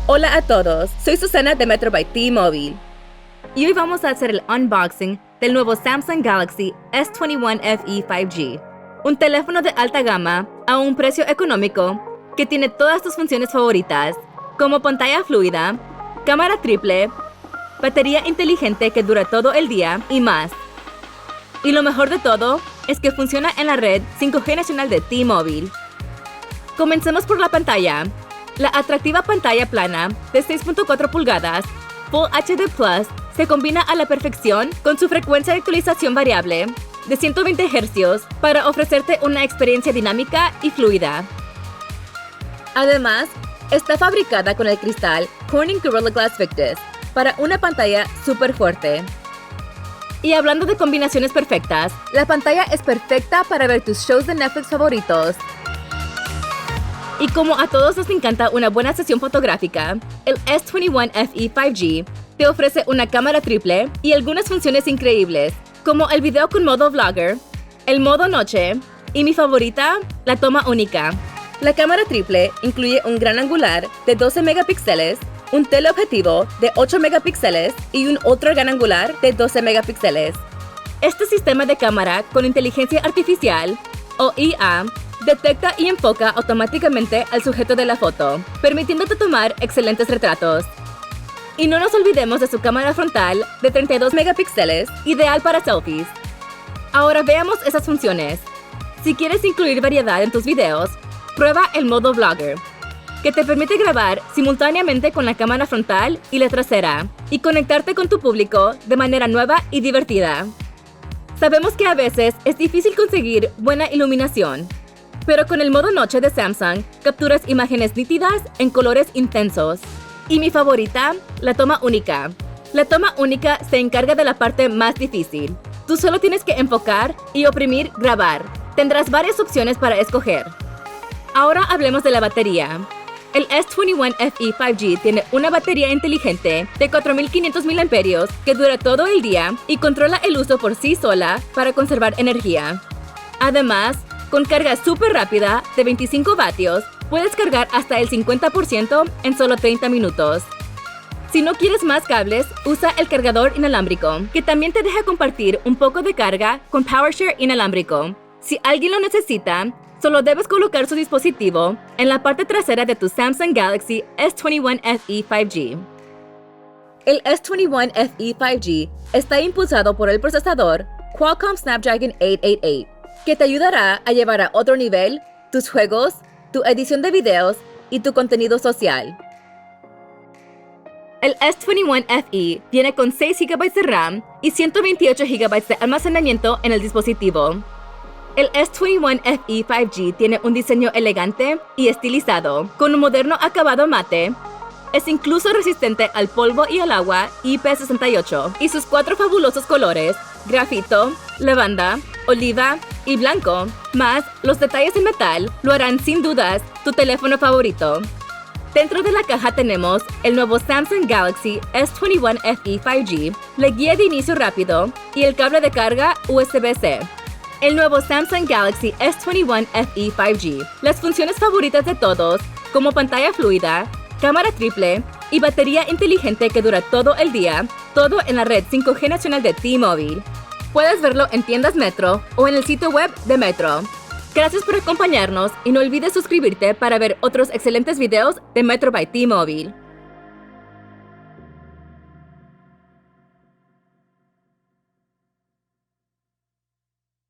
Hola a todos, soy Susana de Metro by T-Mobile. Y hoy vamos a hacer el unboxing del nuevo Samsung Galaxy S21 FE 5G, un teléfono de alta gama a un precio económico que tiene todas tus funciones favoritas, como pantalla fluida, cámara triple, batería inteligente que dura todo el día y más. Y lo mejor de todo es que funciona en la red 5G nacional de T-Mobile. Comencemos por la pantalla. La atractiva pantalla plana de 6.4 pulgadas Full HD Plus se combina a la perfección con su frecuencia de actualización variable de 120 Hz para ofrecerte una experiencia dinámica y fluida. Además, está fabricada con el cristal Corning Gorilla Glass Victus para una pantalla súper fuerte. Y hablando de combinaciones perfectas, la pantalla es perfecta para ver tus shows de Netflix favoritos. Y como a todos nos encanta una buena sesión fotográfica, el S21 FE 5G te ofrece una cámara triple y algunas funciones increíbles, como el video con modo vlogger, el modo noche y mi favorita, la toma única. La cámara triple incluye un gran angular de 12 megapíxeles, un teleobjetivo de 8 megapíxeles y un otro gran angular de 12 megapíxeles. Este sistema de cámara con inteligencia artificial, o IA, detecta y enfoca automáticamente al sujeto de la foto, permitiéndote tomar excelentes retratos. Y no nos olvidemos de su cámara frontal de 32 megapíxeles, ideal para selfies. Ahora veamos esas funciones. Si quieres incluir variedad en tus videos, prueba el modo vlogger, que te permite grabar simultáneamente con la cámara frontal y la trasera, y conectarte con tu público de manera nueva y divertida. Sabemos que a veces es difícil conseguir buena iluminación, pero con el modo noche de Samsung capturas imágenes nítidas en colores intensos. Y mi favorita, la toma única. La toma única se encarga de la parte más difícil. Tú solo tienes que enfocar y oprimir grabar. Tendrás varias opciones para escoger. Ahora hablemos de la batería. El S21 FE 5G tiene una batería inteligente de 4500 mAh que dura todo el día y controla el uso por sí sola para conservar energía. Además, con carga súper rápida de 25 vatios, puedes cargar hasta el 50% en solo 30 minutos. Si no quieres más cables, usa el cargador inalámbrico, que también te deja compartir un poco de carga con PowerShare inalámbrico. Si alguien lo necesita, solo debes colocar su dispositivo en la parte trasera de tu Samsung Galaxy S21 FE 5G. El S21 FE 5G está impulsado por el procesador Qualcomm Snapdragon 888, que te ayudará a llevar a otro nivel tus juegos, tu edición de videos y tu contenido social. El S21 FE viene con 6 GB de RAM y 128 GB de almacenamiento en el dispositivo. El S21 FE 5G tiene un diseño elegante y estilizado, con un moderno acabado mate. Es incluso resistente al polvo y al agua IP68, y sus 4 fabulosos colores, grafito, lavanda, oliva y blanco, más los detalles en metal, lo harán sin dudas tu teléfono favorito. Dentro de la caja tenemos el nuevo Samsung Galaxy S21 FE 5G, la guía de inicio rápido y el cable de carga USB-C. El nuevo Samsung Galaxy S21 FE 5G, las funciones favoritas de todos, como pantalla fluida, cámara triple y batería inteligente que dura todo el día, todo en la red 5G nacional de T-Mobile. Puedes verlo en tiendas Metro o en el sitio web de Metro. Gracias por acompañarnos y no olvides suscribirte para ver otros excelentes videos de Metro by T-Mobile.